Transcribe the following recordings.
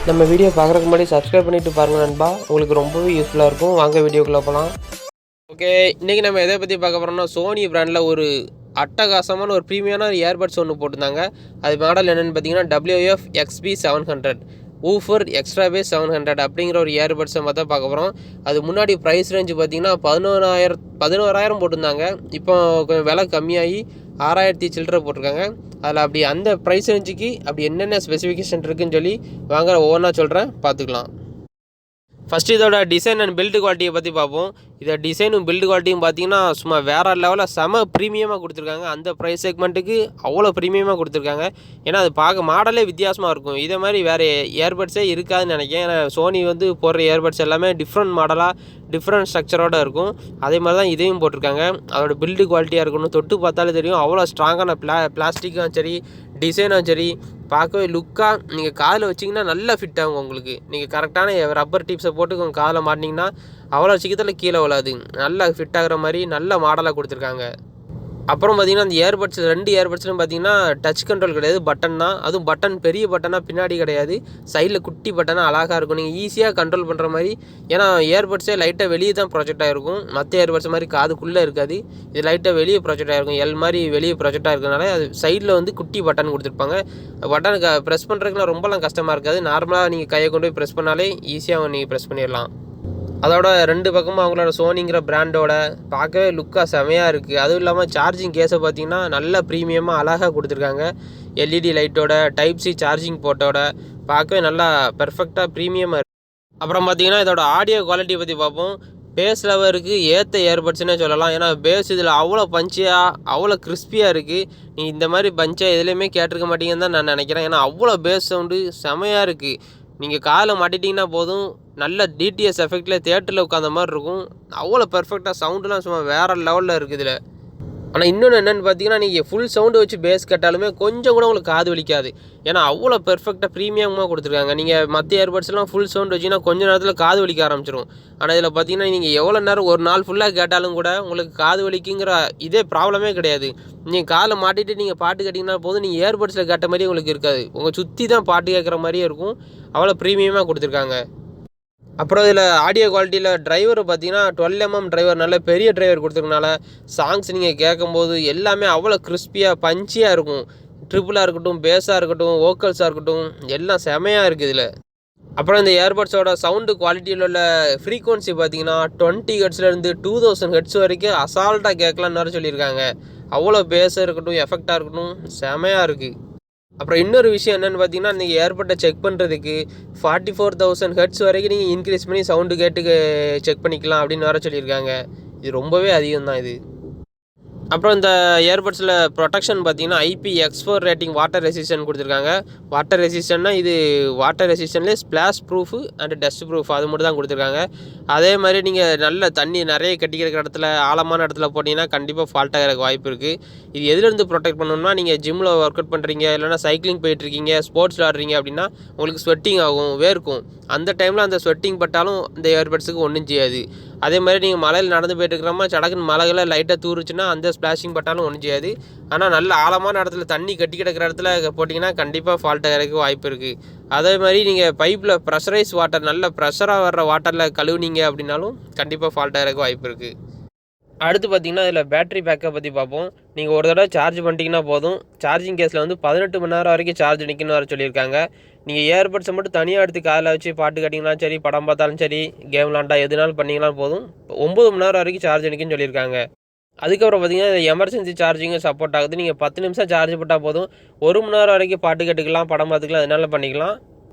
நம்ம வீடியோ பார்க்குறதுக்கு முன்னாடி சப்ஸ்கிரைப் பண்ணிட்டு பாருங்க நண்பா, உங்களுக்கு ரொம்பவே யூஸ்ஃபுல்லாக இருக்கும். வாங்க வீடியோக்குள்ளே போகலாம். ஓகே, இன்றைக்கி நம்ம எதை பற்றி பார்க்க போகிறோம்னா, சோனி பிராண்டில் ஒரு அட்டகாசமான ஒரு ப்ரீமியமான ஒரு இயர்பட்ஸ் ஒன்று போட்டிருந்தாங்க. அது மாடல் என்னென்னு பார்த்தீங்கன்னா WF XB-700 woofer extra base 700 அப்படிங்கிற ஒரு இயர்பட்ஸை தான் பார்க்க போகிறோம். அது முன்னாடி ப்ரைஸ் ரேஞ்சு பார்த்தீங்கன்னா 11,000 போட்டிருந்தாங்க. இப்போ கொஞ்சம் விலை கம்மியாகி 6,000 சில்லரை போட்டிருக்காங்க. அதில் அப்படி அந்த ப்ரைஸ் ரேஞ்சுக்கு அப்படி என்னென்ன ஸ்பெசிஃபிகேஷன் இருக்குதுன்னு சொல்லி வாங்க ஒவ்வொன்றா சொல்கிறேன், பார்த்துக்கலாம். ஃபஸ்ட்டு இதோட டிசைன் அண்ட் பில்டு குவாலிட்டியை பற்றி பார்ப்போம். இதை டிசைனும் பில்டு குவாலிட்டியும் பார்த்தீங்கன்னா சும்மா வேறு லெவலில் செம ப்ரீமியமாக கொடுத்துருக்காங்க. அந்த ப்ரைஸ் செக்மெண்ட்டுக்கு அவ்வளோ ப்ரீமியமாக கொடுத்துருக்காங்க. ஏன்னா அது பார்க்க மாடலே வித்தியாசமாக இருக்கும். இதே மாதிரி வேறு இயர்பட்ஸே இருக்காதுன்னு நினைக்கிறேன். ஏன்னா சோனி போடுற இயர்பட்ஸ் எல்லாமே டிஃப்ரெண்ட் மாடலாக டிஃப்ரெண்ட் ஸ்ட்ரக்சரோடு இருக்கும். அதே மாதிரி தான் இதையும் போட்டிருக்காங்க. அதோட பில்டு குவாலிட்டியாக இருக்கணும், தொட்டு பார்த்தாலே தெரியும். அவ்வளோ ஸ்ட்ராங்கான பிளாஸ்டிக்கும் சரி, டிசைனும் சரி, பார்க்கவே லுக்காக நீங்கள் காதில் வச்சிங்கன்னா நல்லா ஃபிட் ஆகும் உங்களுக்கு. நீங்கள் கரெக்டான ரப்பர் டிப்ஸை போட்டு உங்கள் காதில் மாட்டினீங்கன்னா அவ்வளோ சீக்கிரத்தில் கீழே விழாது. நல்லா ஃபிட் ஆகிற மாதிரி நல்ல மாடலாக கொடுத்துருக்காங்க. அப்புறம் பார்த்திங்கன்னா அந்த ரெண்டு இயர்பட்ஸ்லையும் பார்த்திங்கன்னா டச் கண்ட்ரோல் கிடையாது, பட்டன் தான். அதுவும் பட்டன் பெரிய பட்டனாக பின்னாடி கிடையாது, சைடில் குட்டி பட்டனாக அழகாக இருக்கும். நீங்கள் ஈஸியாக கண்ட்ரோல் பண்ணுற மாதிரி. ஏன்னா இயர்பட்ஸே லைட்டாக வெளியே தான் ப்ரொஜெக்ட் ஆகிருக்கும். மற்ற இயர்பட்ஸ் மாதிரி காதுக்குள்ளே இருக்காது. இது லைட்டாக வெளியே ப்ரொஜெக்ட் ஆகிருக்கும். எல் மாதிரி வெளியே ப்ரொஜெக்ட் ஆகிருக்கனால அது சைடில் குட்டி பட்டன் கொடுத்துருப்பாங்க. பட்டனுக்கு ப்ரெஸ் பண்ணுறதுக்குலாம் ரொம்பலாம் கஷ்டமாக இருக்காது. நார்மலாக நீங்கள் கையை கொண்டு போய் ப்ரெஸ் பண்ணாலே ஈஸியாக நீங்கள் ப்ரெஸ் பண்ணிடலாம். அதோட ரெண்டு பக்கமும் அவங்களோட சோனிங்கிற பிராண்டோட பார்க்கவே லுக்காக செமையாக இருக்குது. அதுவும் இல்லாமல் சார்ஜிங் கேஸை பார்த்திங்கன்னா நல்ல ப்ரீமியமாக அழகாக கொடுத்துருக்காங்க. எல்இடி லைட்டோட டைப்-C சார்ஜிங் போர்ட்டோட பார்க்கவே நல்லா பெர்ஃபெக்டாக ப்ரீமியமாக இருக்குது. அப்புறம் பார்த்திங்கன்னா இதோட ஆடியோ குவாலிட்டி பற்றி பார்ப்போம். பேஸ் லெவலுக்கு ஏற்ற இயர்பட்ஸ்னே சொல்லலாம். ஏன்னா பேஸ் இதில் அவ்வளோ பஞ்சியாக அவ்வளோ கிறிஸ்பியாக இருக்குது. நீ இந்த மாதிரி பஞ்சாக எதுலேயுமே கேட்டிருக்க மாட்டீங்கன்னு தான் நான் நினைக்கிறேன். ஏன்னா அவ்வளோ பேஸ் சவுண்டு செமையாக இருக்குது. நீங்கள் காதில் மாட்டிட்டிங்கன்னா போதும், நல்ல டிடிஎஸ் எஃபெக்டில் தியேட்டரில் உட்காந்த மாதிரி இருக்கும். அவ்வளோ பெர்ஃபெக்டாக சவுண்டுலாம் சும்மா வேறு லெவலில் இருக்குது இதில். ஆனால் இன்னொன்று என்னென்னு பார்த்தீங்கன்னா, நீங்கள் ஃபுல் சவுண்டு வச்சு பேஸ் கேட்டாலுமே கொஞ்சம் கூட உங்களுக்கு காது வலிக்காது. ஏன்னா அவ்வளோ பெர்ஃபெக்டாக ப்ரீமியமாக கொடுத்துருக்காங்க. நீங்கள் மற்ற இயர்பட்ஸ்லாம் ஃபுல் சவுண்டு வச்சிங்கன்னா கொஞ்சம் நேரத்தில் காது வலிக்க ஆரம்பிச்சிடும். ஆனால் இதில் பார்த்தீங்கன்னா நீங்கள் எவ்வளோ நேரம் ஒரு நாள் ஃபுல்லாக கேட்டாலும் கூட உங்களுக்கு காது வலிக்குங்கிற இதே ப்ராப்ளமே கிடையாது. நீங்கள் காதில் மாட்டிட்டு நீங்கள் பாட்டு கேட்டிங்கன்னா போதும், நீங்கள் இயர்பட்ஸில் கேட்ட மாதிரி உங்களுக்கு இருக்காது. உங்கள் சுற்றி தான் பாட்டு கேட்குற மாதிரியே இருக்கும். அவ்வளோ ப்ரீமியமாக கொடுத்துருக்காங்க. அப்புறம் இதில் ஆடியோ குவாலிட்டியில் டிரைவர் பார்த்தீங்கன்னா 12mm டிரைவர், நல்ல பெரிய டிரைவர் கொடுத்துருக்கனால சாங்ஸ் நீங்கள் கேட்கும்போது எல்லாமே அவ்வளோ கிறிஸ்பியாக பஞ்சியாக இருக்கும். ட்ரிபிளாக இருக்கட்டும், பேஸாக இருக்கட்டும், வோக்கல்ஸாக இருக்கட்டும், எல்லாம் செமையாக இருக்குது இதில். அப்புறம் இந்த இயர்பட்ஸோட சவுண்டு குவாலிட்டியில் உள்ள ஃப்ரீக்வன்சி பார்த்தீங்கன்னா 20 ஹெர்ட்ஸ்லேருந்து 2000 ஹெர்ட்ஸ் வரைக்கும் அசால்ட்டாக கேட்கலான்னு சொல்லியிருக்காங்க. அவ்வளோ பேஸாக இருக்கட்டும், எஃபெக்டாக இருக்கட்டும், செமையாக இருக்குது. அப்புறம் இன்னொரு விஷயம் என்னென்னு பார்த்தீங்கன்னா, நீங்கள் ஏர்பட்டை செக் பண்ணுறதுக்கு 44,000 ஹெர்ட்ஸ் வரைக்கும் நீங்கள் இன்க்ரீஸ் பண்ணி சவுண்டு கேட்டு செக் பண்ணிக்கலாம் அப்படின்னு வர சொல்லியிருக்காங்க. இது ரொம்பவே அதிகம் தான் இது. அப்புறம் இந்த இயர்பட்ஸில் ப்ரொடெக்ஷன் பார்த்தீங்கன்னா IPX4 ரேட்டிங் வாட்டர் ரெசிஸ்டன்ட் கொடுத்துருக்காங்க. வாட்டர் ரெசிஸ்டன்ட்னா இது வாட்டர் ரெசிஸ்டன்ட்லேயே splash proof and dust proof அது மட்டும் தான் கொடுத்துருக்காங்க. அதே மாதிரி நீங்கள் நல்ல தண்ணி நிறைய கட்டி கிடக்கிற இடத்துல, ஆழமான இடத்துல போட்டிங்கன்னா கண்டிப்பாக ஃபால்ட் ஆகிறதுக்கு வாய்ப்பு இருக்குது. இது எதுலேருந்து ப்ரொடெக்ட் பண்ணணும்னா, நீங்கள் ஜிம்மில் ஒர்க் அவுட் பண்ணுறீங்க, இல்லைனா சைக்கிளிங் போயிட்டுருக்கீங்க, ஸ்போர்ட்ஸ் விளாட்றீங்க அப்படின்னா உங்களுக்கு ஸ்வெட்டிங் ஆகும், வேர்க்கும். அந்த டைமில் அந்த ஸ்வெட்டிங் பட்டாலும் இந்த இயர்பட்ஸுக்கு ஒன்றும் செய்யாது. அதே மாதிரி நீங்கள் மலையில் நடந்து போய்ட்டு இருக்கிறோமா, சடக்குன்னு மலைகளை லைட்டாக தூருச்சுன்னா அந்த ஸ்ப்ளாஷிங் பட்டாலும் ஒன்றும் செய்யாது. ஆனால் நல்ல ஆழமான இடத்துல தண்ணி கட்டி கிடக்கிற இடத்துல போட்டிங்கன்னா கண்டிப்பாக ஃபால்ட் ஆகிறதுக்கு வாய்ப்பு இருக்குது. அதே மாதிரி நீங்கள் பைப்பில் ப்ரெஷரைஸ் வாட்டர், நல்ல ப்ரெஷராக வர்ற வாட்டரில் கழுவுனீங்க அப்படின்னாலும் கண்டிப்பாக ஃபால்ட் ஆகிறதுக்கு வாய்ப்பு இருக்குது. அடுத்து பார்த்திங்கன்னா இதில் பேட்டரி பேக்கப் பற்றி பார்ப்போம். நீங்கள் ஒரு தடவை சார்ஜ் பண்ணிட்டீங்கன்னா போதும், சார்ஜிங் கேஸில் 18 மணி நேரம் வரைக்கும் சார்ஜ் நிற்கணும்னு வர சொல்லியிருக்காங்க. நீங்கள் இயர்பட்ஸை மட்டும் தனியாக எடுத்து காதில் வச்சு பாட்டு கேட்டிங்கனாலும் சரி, படம் பார்த்தாலும் சரி, கேம் விளாண்டா எதுனாலும் பண்ணிங்கனாலும் போதும், 9 மணி நேரம் வரைக்கும் சார்ஜ் நிற்குன்னு சொல்லியிருக்காங்க. அதுக்கப்புறம் பார்த்திங்கன்னா எமர்ஜென்சி சார்ஜிங்கும் சப்போர்ட் ஆகுது. நீங்கள் 10 நிமிஷம் சார்ஜ் போட்டால் போதும், 1 மணி நேரம் வரைக்கும் பாட்டு கேட்டுக்கலாம், படம் பார்த்துக்கலாம், எதுனாலும் பண்ணிக்கலாம்.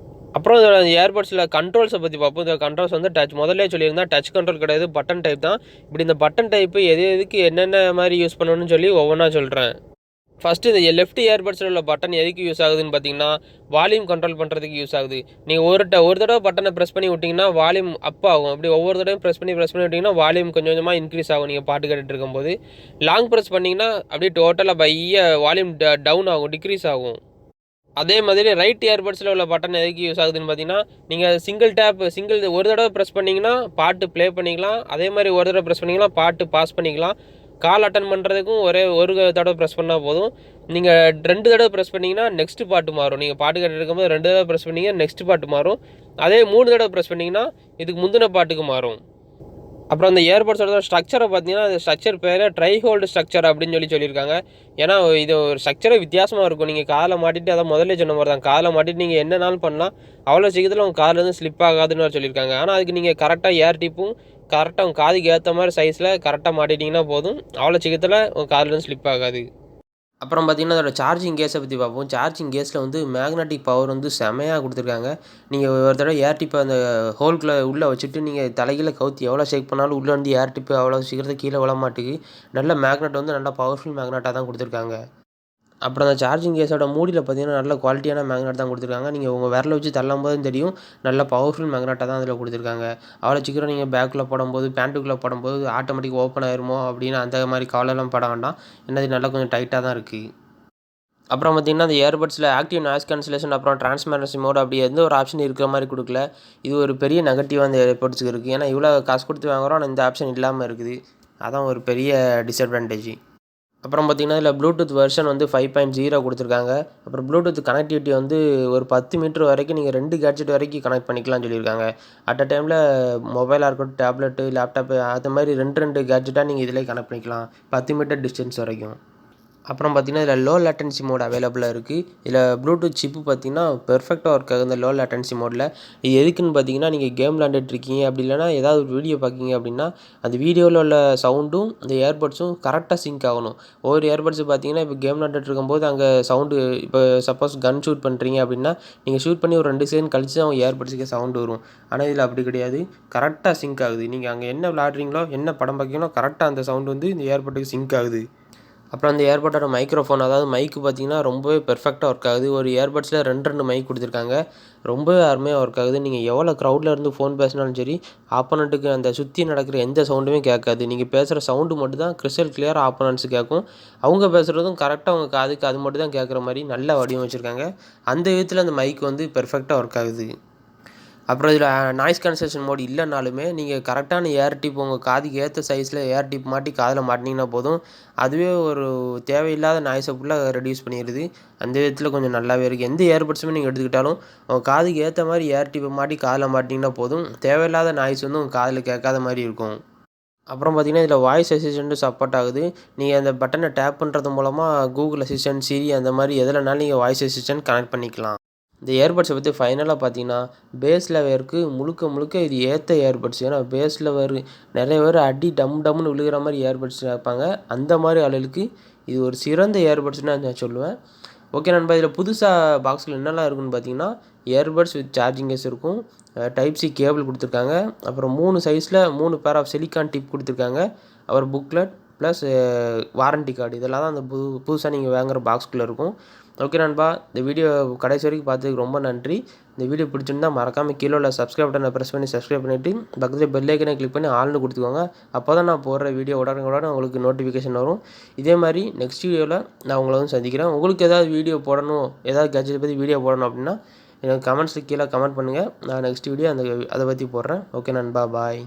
அப்புறம் இதோட இயர்பட்ஸில் கண்ட்ரோல்ஸை பற்றி பார்ப்போம். இந்த கண்ட்ரோல்ஸ் முதல்ல சொல்லியிருந்தால் டச் கண்ட்ரோல் கிடையாது, பட்டன் டைப் தான். இப்படி இந்த பட்டன் டைப்பு எதுக்கு என்னென்ன மாதிரி யூஸ் பண்ணணும்னு சொல்லி ஒவ்வொன்றா சொல்கிறேன். ஃபஸ்ட்டு இந்த லெஃப்ட் இயர்பட்ஸில் உள்ள பட்டன் எதுக்கு யூஸ் ஆகுதுன்னு பார்த்தீங்கன்னா, வால்யூம் கண்ட்ரோல் பண்ணுறதுக்கு யூஸ் ஆகுது. நீங்கள் ஒரு தடவை பட்டனை ப்ரெஸ் பண்ணி விட்டிங்கன்னா வால்யூம் அப் ஆகும். அப்படி ஒவ்வொரு தடவையும் ப்ரெஸ் பண்ணி விட்டிங்கன்னா வால்யூம் கொஞ்சம் கொஞ்சமாக இன்க்ரீஸ் ஆகும். நீங்கள் பாட்டு கேட்டுட்டு இருக்கும்போது லாங் ப்ரெஸ் பண்ணிங்கன்னா அப்படியே டோட்டலாக வால்யூம் டவுன் ஆகும், டிக்ரீஸ் ஆகும். அதே மாதிரி ரைட் இயர்பட்ஸில் உள்ள பட்டன் எதுக்கு யூஸ் ஆகுதுன்னு பார்த்தீங்கன்னா, நீங்கள் ஒரு தடவை ப்ரெஸ் பண்ணிங்கன்னா பாட்டு ப்ளே பண்ணிக்கலாம். அதே மாதிரி ஒரு தடவை ப்ரெஸ் பண்ணிங்கன்னா பாட்டு பாஸ் பண்ணிக்கலாம். கால் அட்டன் பண்ணுறதுக்கும் ஒரு தடவை ப்ரெஸ் பண்ணால் போதும். நீங்கள் 2 தடவை ப்ரெஸ் பண்ணிங்கன்னா நெக்ஸ்ட் பாட்டு மாறும். நீங்கள் பாட்டு கேட்டுட்டு இருக்கும்போது 2 தடவை ப்ரெஸ் பண்ணிங்கன்னா நெக்ஸ்ட் பாட்டு மாறும். அதே 3 தடவை ப்ரெஸ் பண்ணிங்கன்னா இதுக்கு முந்தின பாட்டுக்கு மாறும். அப்புறம் அந்த இயர்பட்ஸோட ஸ்ட்ரக்சரை பார்த்தீங்கன்னா அந்த ஸ்ட்ரக்சர் பேர் ட்ரை-ஹோல்டு ஸ்ட்ரக்சர் அப்படின்னு சொல்லியிருக்காங்க. ஏன்னா இது ஒரு ஸ்ட்ரக்சரே வித்தியாசமாக இருக்கும். நீங்கள் காதில் மாட்டிட்டு அதை முதல்ல சொன்ன மாதிரி தான் காதில் மாட்டிட்டு நீங்கள் என்னனாலும் பண்ணலாம். அவ்வளோ சீக்கிரத்தில் உங்கள் காதுலேருந்து ஸ்லிப் ஆகாதுன்னு சொல்லியிருக்காங்க. ஆனால் அதுக்கு நீங்கள் கரெக்டாக ஏர் டிப்பும் கரெக்டாக உங்கள் காதுக்கு ஏற்ற மாதிரி சைஸில் கரெக்டாக மாட்டிட்டிங்கன்னா போதும். அவ்வளோ சீக்கிரத்தில் உங்கள் காதுலேருந்து ஸ்லிப் ஆகாது. அப்புறம் பார்த்தீங்கன்னா அதோட சார்ஜிங் கேஸை பற்றி பார்ப்போம். சார்ஜிங் கேஸில் வந்து மேக்னெட்டிக் பவர் வந்து செமையாக கொடுத்துருக்காங்க. நீங்கள் ஒரு தடவை ஏர் டிப்பை அந்த ஹோல்குள்ளே உள்ளே வச்சுட்டு நீங்கள் தலைகீழ கவுத்தி எவ்வளோ ஷேக் பண்ணாலும் உள்ளே வந்து ஏர் டிப்பு அவ்வளோ சீக்கிரத்தில் கீழே விழ மாட்டேங்குது. நல்ல மேக்னெட் வந்து நல்லா பவர்ஃபுல் மேக்னெட்டாக தான் கொடுத்துருக்காங்க. அப்புறம் அந்த சார்ஜிங் கேஸோட மூடியில் பார்த்தீங்கன்னா நல்ல குவாலிட்டியான மேக்னெட் தான் கொடுத்துருக்காங்க. நீங்கள் உங்கள் விரல வச்சு தள்ளும்போதும் தெரியும் நல்ல பவர்ஃபுல் மேக்னெட்டாக தான் அதில் கொடுத்துருக்காங்க. அவ்வளோ சீக்கிரம் நீங்கள் பேக்கில் போடும்போது பேண்ட்டுக்குள்ளே போடும்போது ஆட்டோமேட்டிக் ஓப்பன் ஆயிருமோ அப்படின்னு அந்த மாதிரி கவலைலாம் பட வேண்டாம். ஏன்னா இது நல்லா கொஞ்சம் டைட்டாக தான் இருக்குது. அப்புறம் பார்த்தீங்கன்னா அந்த இயர்பட்ஸில் ஆக்டிவ் நாய்ஸ் கேன்சலேஷன் அப்புறம் டிரான்ஸ்பரன்சி மோட் அப்படி எந்த ஒரு ஆப்ஷன் இருக்கிற மாதிரி கொடுக்கல. இது ஒரு பெரிய நெகட்டிவாக அந்த இயர்பட்ஸுக்கு இருக்குது. ஏன்னா இவ்வளோ காசு கொடுத்து வாங்குகிறோம் ஆனால் இந்த ஆப்ஷன் இல்லாமல் இருக்குது. அதான் ஒரு பெரிய டிஸ்அட்வான்டேஜ். அப்புறம் பார்த்தீங்கன்னா இதில் ப்ளூடூத் வெர்ஷன் வந்து 5.0 கொடுத்துருக்காங்க. அப்புறம் ப்ளூடூத் கனெக்டிவிட்டி வந்து ஒரு 10 மீட்டர் வரைக்கும் நீங்கள் 2 கேட்ஜெட் வரைக்கும் கனெக்ட் பண்ணிக்கலாம்னு சொல்லியிருக்காங்க. அட் அ டைமில் மொபைலாக இருக்கட்டும், டேப்லெட்டு, லேப்டாப்பு அது மாதிரி 2 கேட்ஜெட்டாக நீங்கள் இதிலே கனெக்ட் பண்ணிக்கலாம் 10 மீட்டர் டிஸ்டன்ஸ் வரைக்கும். அப்புறம் பார்த்தீங்கன்னா இதில் லோ லேட்டன்சி மோட் அவைலபிளாக இருக்குது. இதில் ப்ளூடூத் சிப்பு பார்த்தீங்கன்னா பெர்ஃபெக்டாக ஒர்க் ஆகுது இந்த லோ லேட்டன்சி மோடில். இது எதுக்குன்னு பார்த்தீங்கன்னா நீங்கள் கேம் விளாண்டுட்ருக்கீங்க அப்படி இல்லைனா ஏதாவது ஒரு வீடியோ பார்க்கிங்க அப்படின்னா அந்த வீடியோவில் உள்ள சவுண்டும் இந்த இயர்பட்ஸும் கரெக்டாக சிங்க் ஆகணும். ஒவ்வொரு இயர்பட்ஸு பார்த்தீங்கன்னா இப்போ கேம் விளாண்டுட்டு இருக்கும்போது அங்கே சவுண்டு இப்போ சப்போஸ் கன் ஷூட் பண்ணுறீங்க அப்படின்னா நீங்கள் ஷூட் பண்ணி ஒரு 2 செகண்ட் கழிச்சு அவங்க இயர்பட்ஸுக்கே சவுண்டு வரும். ஆனால் இதில் அப்படி கிடையாது. கரெக்டாக சிங்க் ஆகுது. நீங்கள் அங்கே என்ன விளாட்றீங்களோ என்ன படம் பார்க்கீங்களோ கரெக்டாக அந்த சவுண்டு வந்து இந்த இயர்பட்டுக்கு சிங்க் ஆகுது. அப்புறம் அந்த இயர்பட்டோட மைக்ரோஃபோன் அதாவது மைக்கு பார்த்தீங்கன்னா ரொம்பவே பெர்ஃபெக்டாக ஒர்க் ஆகுது. ஒரு இயர்பட்ஸில் 2 மைக் கொடுத்துருக்காங்க. ரொம்பவே அருமையாக ஒர்க் ஆகுது. நீங்கள் எவ்வளோ க்ரௌடில் இருந்து ஃபோன் பேசினாலும் சரி ஆப்போனண்ட்டுக்கு அந்த சுற்றி நடக்கிற எந்த சவுண்டுமே கேட்காது. நீங்கள் பேசுகிற சவுண்டு மட்டும் தான் கிறிஸ்டல் கிளியராக ஆப்போனண்ட்ஸு கேட்கும். அவங்க பேசுகிறதும் கரெக்டாக அவங்க காதுக்கு அது மட்டும் தான் கேட்குற மாதிரி நல்லா வடிவமைச்சிருக்காங்க. அந்த விதத்தில் அந்த மைக் வந்து பெர்ஃபெக்டாக ஒர்க் ஆகுது. அப்புறம் இதில் நாய்ஸ் கேன்சலேஷன் மோட் இல்லைனாலுமே நீங்கள் கரெக்டான ஏர் டிப் உங்கள் காதுக்கு ஏற்ற சைஸில் ஏர் டிப் மாட்டி காதில் மாட்டினீங்கன்னா போதும். அதுவே ஒரு தேவையில்லாத நாய்ஸை ஃபுல்லாக ரெடியூஸ் பண்ணிடுது. அந்த விதத்தில் கொஞ்சம் நல்லாவே இருக்குது. எந்த இயர்பட்ஸுமே நீங்கள் எடுத்துக்கிட்டாலும் உங்கள் காதுக்கு ஏற்ற மாதிரி ஏர் டிப்பை மாட்டி காதில் மாட்டினீங்கன்னா போதும். தேவையில்லாத நாய்ஸ் வந்து உங்கள் காதில் கேட்காத மாதிரி இருக்கும். அப்புறம் பார்த்தீங்கன்னா இதில் வாய்ஸ் அசிஸ்டண்ட்டும் சப்போர்ட் ஆகுது. நீங்கள் அந்த பட்டனை டேப் பண்ணுறது மூலமாக கூகுள் அசிஸ்டன்ட், சிரி அந்த மாதிரி எதுலனாலும் நீங்கள் வாய்ஸ் அசிஸ்டன்ட் கனெக்ட் பண்ணிக்கலாம். இந்த இயர்பட்ஸை பற்றி ஃபைனலாக பார்த்தீங்கன்னா பேஸ் லெவருக்கு முழுக்க முழுக்க இது ஏற்ற இயர்பட்ஸ். ஏன்னா பேஸ் லெவர் நிறைய பேர் அடி டம்முன்னு விழுகிற மாதிரி இயர்பட்ஸ் கேட்பாங்க. அந்த மாதிரி ஆளுகளுக்கு இது ஒரு சிறந்த இயர்பட்ஸ்னு நான் சொல்லுவேன். ஓகே நண்பா, இதில் புதுசாக பாக்ஸில் என்னெல்லாம் இருக்குதுன்னு பார்த்தீங்கன்னா இயர்பட்ஸ் வித் சார்ஜிங் கேஸ் இருக்கும், டைப் சி கேபிள் கொடுத்துருக்காங்க, அப்புறம் 3 சைஸில் 3 பேர் ஆஃப் சிலிக்கான் டிப் கொடுத்துருக்காங்க, அப்புறம் புக்லெட் ப்ளஸ் வாரண்டி கார்டு இதெல்லாம் தான் அந்த புதுசாக நீங்கள் வாங்குகிற பாக்ஸ்குள்ளே இருக்கும். ஓகே நண்பா, இந்த வீடியோ கடைசி வரைக்கும் பார்த்ததுக்கு ரொம்ப நன்றி. இந்த வீடியோ பிடிச்சிருந்தா மறக்காமல் கீழே உள்ள சப்ஸ்கிரைப் பட்டனை ப்ரெஸ் பண்ணி சப்ஸ்கிரைப் பண்ணிவிட்டு பக்கத்தில் பெல் ஐக்கனை கிளிக் பண்ணி ஆல்னு கொடுத்துக்கோங்க. அப்போ தான் நான் போடுற வீடியோ உடனே உங்களுக்கு நோட்டிஃபிகேஷன் வரும். இதே மாதிரி நெக்ஸ்ட் வீடியோவில் நான் உங்களை வந்து சந்திக்கிறேன். உங்களுக்கு ஏதாவது வீடியோ போடணும், ஏதாவது கேட்ஜெட் பற்றி வீடியோ போடணும் அப்படின்னா எனக்கு கமெண்ட்ஸுக்கு கீழே கமெண்ட் பண்ணுங்கள். நான் நெக்ஸ்ட் வீடியோ அதை பற்றி போடுறேன். ஓகே நண்பா, பாய்.